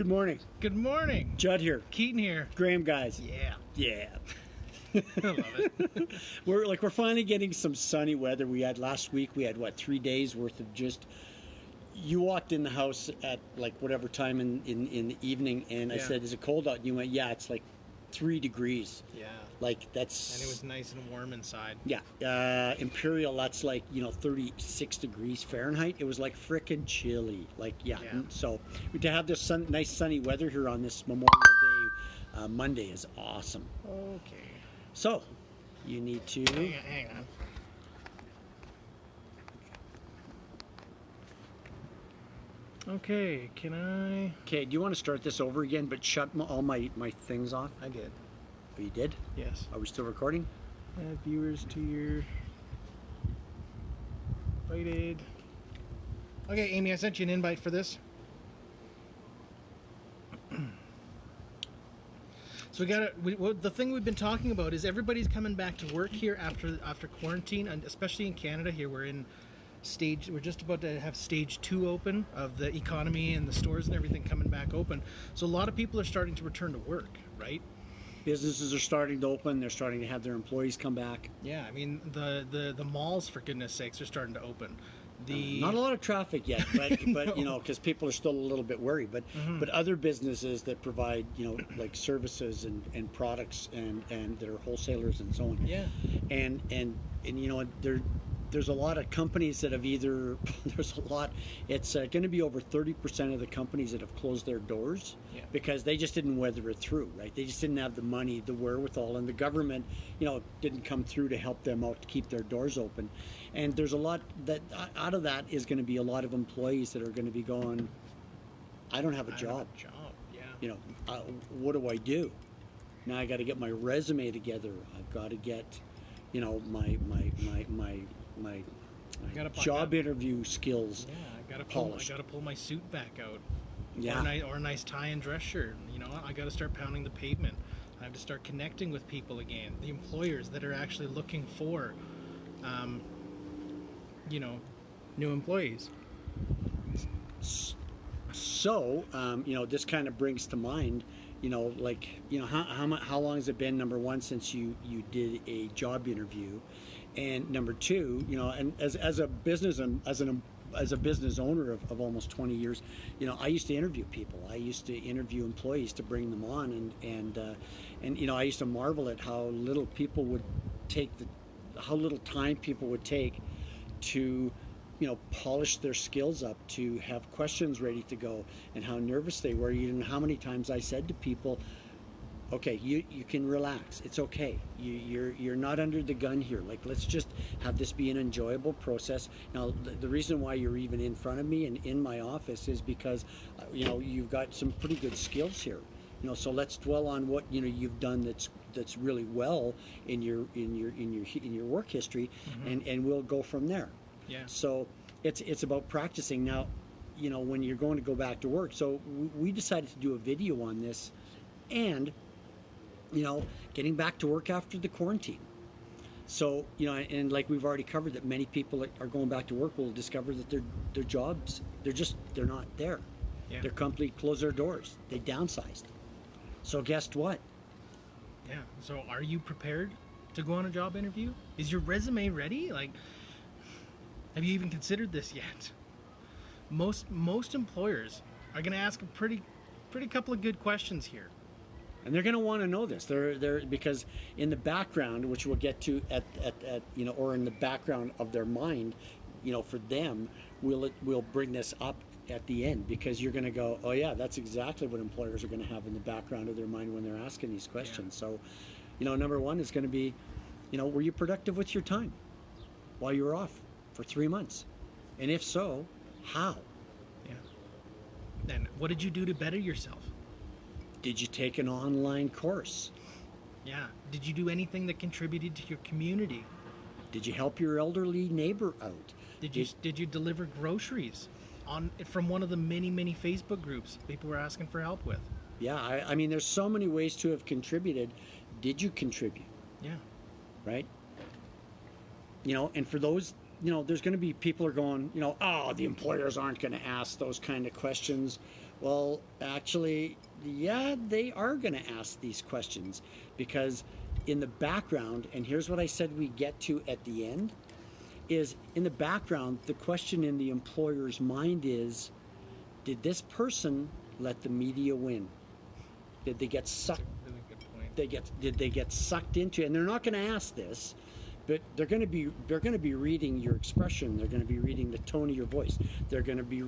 Good morning. Good morning. Judd here. Keaton here. Graham guys. Yeah. Yeah. I love it. We're finally getting some sunny weather. We had last week, we had 3 days worth of just, you walked in the house at like whatever time in the evening, and I Yeah. said, is it cold out? And you went, yeah, it's like 3 degrees. Yeah. Like that's... And it was nice and warm inside. Yeah. Imperial, that's like, 36 degrees Fahrenheit. It was like frickin' chilly. Like, yeah. Yeah. So to have this nice sunny weather here on this Memorial Day Monday is awesome. Okay. So, you need to... Hang on. Okay, can I... Okay, do you want to start this over again, but shut all my things off? I did. Oh, you did? Yes. Are we still recording? Add viewers to your... Invited. Okay, Amy, I sent you an invite for this. So the thing we've been talking about is everybody's coming back to work here after quarantine, and especially in Canada here, we're just about to have stage 2 open of the economy and the stores and everything coming back open. So a lot of people are starting to return to work, right? Businesses are starting to open. They're starting to have their employees come back. Yeah, I mean the malls, for goodness sakes, are starting to open. Not a lot of traffic yet, but No. because people are still a little bit worried. But other businesses that provide like services and products and they're wholesalers and so on. Yeah. And there's a lot of companies that have either it's going to be over 30% of the companies that have closed their doors. Yeah. Because they just didn't weather it through, right? They just didn't have the money, the wherewithal, and the government, didn't come through to help them out to keep their doors open. And there's a lot that out of that is going to be a lot of employees that are going to be going, I don't have a job. Yeah. What do I do? Now I got to get my resume together. I've got to get, my job interview skills. Yeah, I gotta pull my suit back out. Yeah. Or a nice tie and dress shirt. I gotta start pounding the pavement. I have to start connecting with people again. The employers that are actually looking for, new employees. So, this kind of brings to mind, how long has it been, number one, since you did a job interview, and number two, and as a business as a business owner of almost 20 years, I used to interview people. I used to interview employees to bring them on, and I used to marvel at how little people would take how little time people would take to polish their skills up, to have questions ready to go, and how nervous they were. How many times I said to people, okay, you can relax. It's okay. You're not under the gun here. Like, let's just have this be an enjoyable process. Now, the reason why you're even in front of me and in my office is because, you've got some pretty good skills here. So let's dwell on what you've done that's really well in your work history, and we'll go from there. Yeah. So it's about practicing. Now, when you're going to go back to work. So we decided to do a video on this, and getting back to work after the quarantine. So, and like we've already covered, that many people that are going back to work will discover that their jobs, they're not there. Yeah. Their company closed their doors. They downsized. So guess what? Yeah. So are you prepared to go on a job interview? Is your resume ready? Like, have you even considered this yet? Most employers are going to ask a pretty couple of good questions here. And they're going to want to know this. They're because in the background, which we'll get to at or in the background of their mind, for them, we'll bring this up at the end, because you're going to go, oh yeah, that's exactly what employers are going to have in the background of their mind when they're asking these questions. Yeah. So, number one is going to be, were you productive with your time while you were off for 3 months? And if so, how? Yeah. Then what did you do to better yourself? Did you take an online course? Yeah. Did you do anything that contributed to your community? Did you help your elderly neighbor out? Did you deliver groceries from one of the many Facebook groups people were asking for help with? Yeah, I mean, there's so many ways to have contributed. Did you contribute? Yeah. Right? And for those, there's going to be people are going, oh, the employers aren't going to ask those kind of questions. Well, actually, yeah, they are going to ask these questions because in the background, and here's what I said we get to at the end, is in the background, the question in the employer's mind is, did this person let the media win? Did they get sucked? Really good point. Did they get sucked into? And they're not going to ask this, but they're going to be reading your expression. They're going to be reading the tone of your voice. They're going to be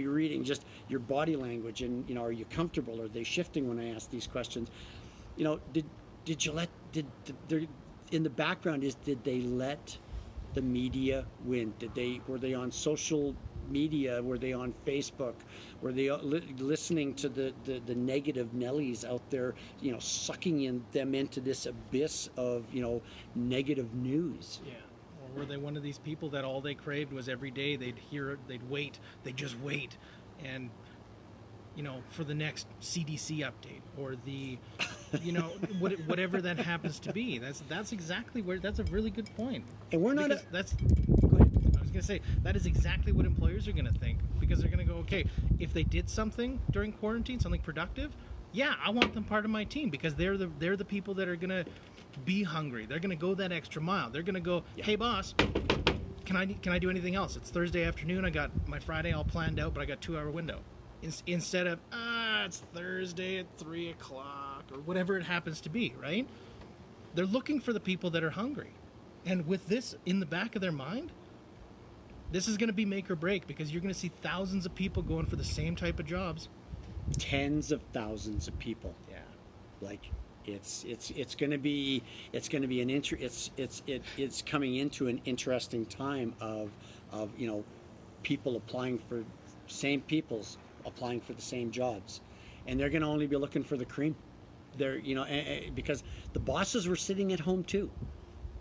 reading just your body language. And are you comfortable? Are they shifting when I ask these questions? Did you let in the background is, did they let the media win? Were they on social media? Were they on Facebook? Were they listening to the negative Nellies out there, sucking them into this abyss of negative news? Yeah. Or were they one of these people that all they craved was every day they'd just wait, and for the next CDC update or the, whatever that happens to be. That's exactly where. That's a really good point. And we're not. That's. Go ahead. I was gonna say that is exactly what employers are gonna think, because they're gonna go, okay, if they did something during quarantine, something productive, yeah, I want them part of my team, because they're the people that are gonna be hungry. They're gonna go that extra mile. They're gonna go, hey boss, can I do anything else? It's Thursday afternoon. I got my Friday all planned out, but I got 2-hour window. Instead of it's Thursday at 3 o'clock or whatever it happens to be, right? They're looking for the people that are hungry, and with this in the back of their mind, this is going to be make or break, because you're going to see thousands of people going for the same type of jobs. Tens of thousands of people. Yeah. Like it's going to be it's coming into an interesting time of people applying for the same jobs, and they're going to only be looking for the cream. They're because the bosses were sitting at home too.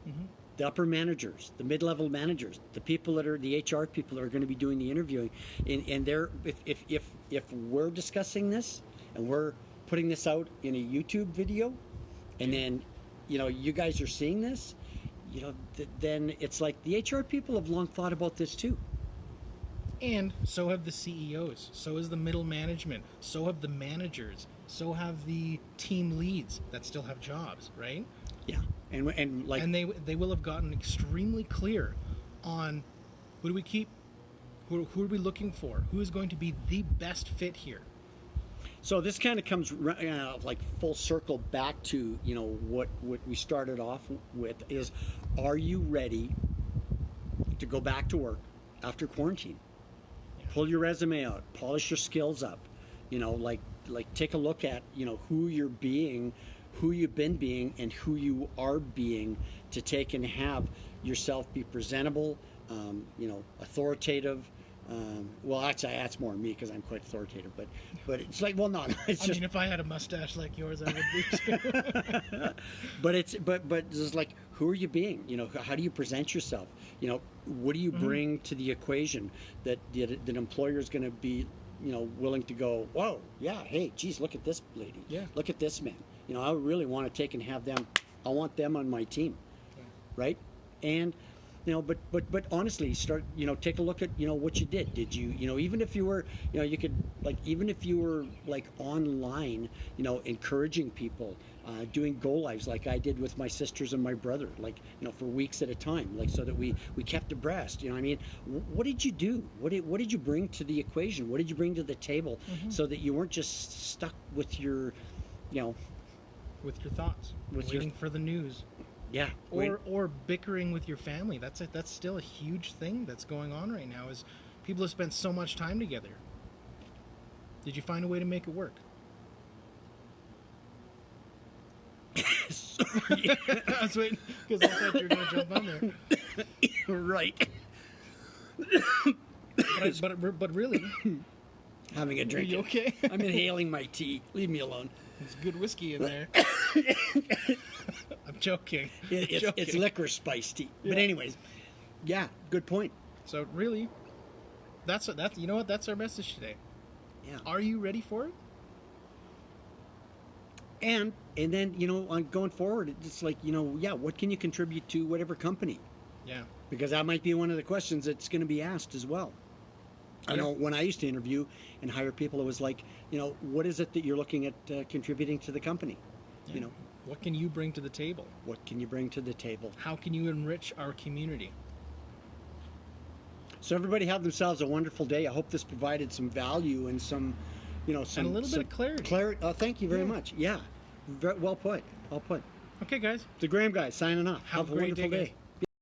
Mm-hmm. The upper managers, the mid-level managers, the people that are the HR people that are going to be doing the interviewing, and they're if we're discussing this and we're putting this out in a YouTube video, and then you guys are seeing this, then it's like the HR people have long thought about this too. And so have the CEOs, so is the middle management, so have the managers, so have the team leads that still have jobs, right? Yeah, and they will have gotten extremely clear on who do we keep, who are we looking for, who is going to be the best fit here. So this kind of comes like full circle back to what we started off with is, are you ready to go back to work after quarantine? Pull your resume out, polish your skills up, like take a look at who you're being, who you've been being, and who you are being, to take and have yourself be presentable, authoritative. Well, actually, that's more me, because I'm quite authoritative. But it's like, well, no, it's just. I mean, if I had a mustache like yours, I would be too. but it's just like, who are you being? How do you present yourself? What do you bring to the equation that an employer is going to be, willing to go, whoa, yeah, hey, geez, look at this lady, yeah, look at this man. I really want to take and have them. I want them on my team, right? And but honestly, start take a look at what you did. Did you even if you were you could even if you were online encouraging people, doing go lives like I did with my sisters and my brother, for weeks at a time, so that we kept abreast. What did you do? What did you bring to the equation? What did you bring to the table, so that you weren't just stuck with your with your thoughts, waiting for the news. Yeah. Or bickering with your family. That's still a huge thing that's going on right now, is people have spent so much time together. Did you find a way to make it work? Sorry. I was waiting, because I thought you were going to jump on there. Right. But really, having a drink. Are you okay? I'm inhaling my tea. Leave me alone. There's good whiskey in there. I'm joking. It's liquor spice tea. Yeah. But anyways, yeah, good point. So really, that's that's our message today. Yeah. Are you ready for it? And then on going forward, it's like what can you contribute to whatever company? Yeah. Because that might be one of the questions that's going to be asked as well. I know when I used to interview and hire people, it was like, you know, what is it that you're looking at contributing to the company? You know, What can you bring to the table? what can you bring to the table? How can you enrich our community? So everybody have themselves a wonderful day. I hope this provided some value and some, you know, some And a little bit of clarity. Thank you very Yeah. much. Yeah, well put. Well put. Okay, guys. The Graham guy signing off. Have a Have a great wonderful day, day. guys.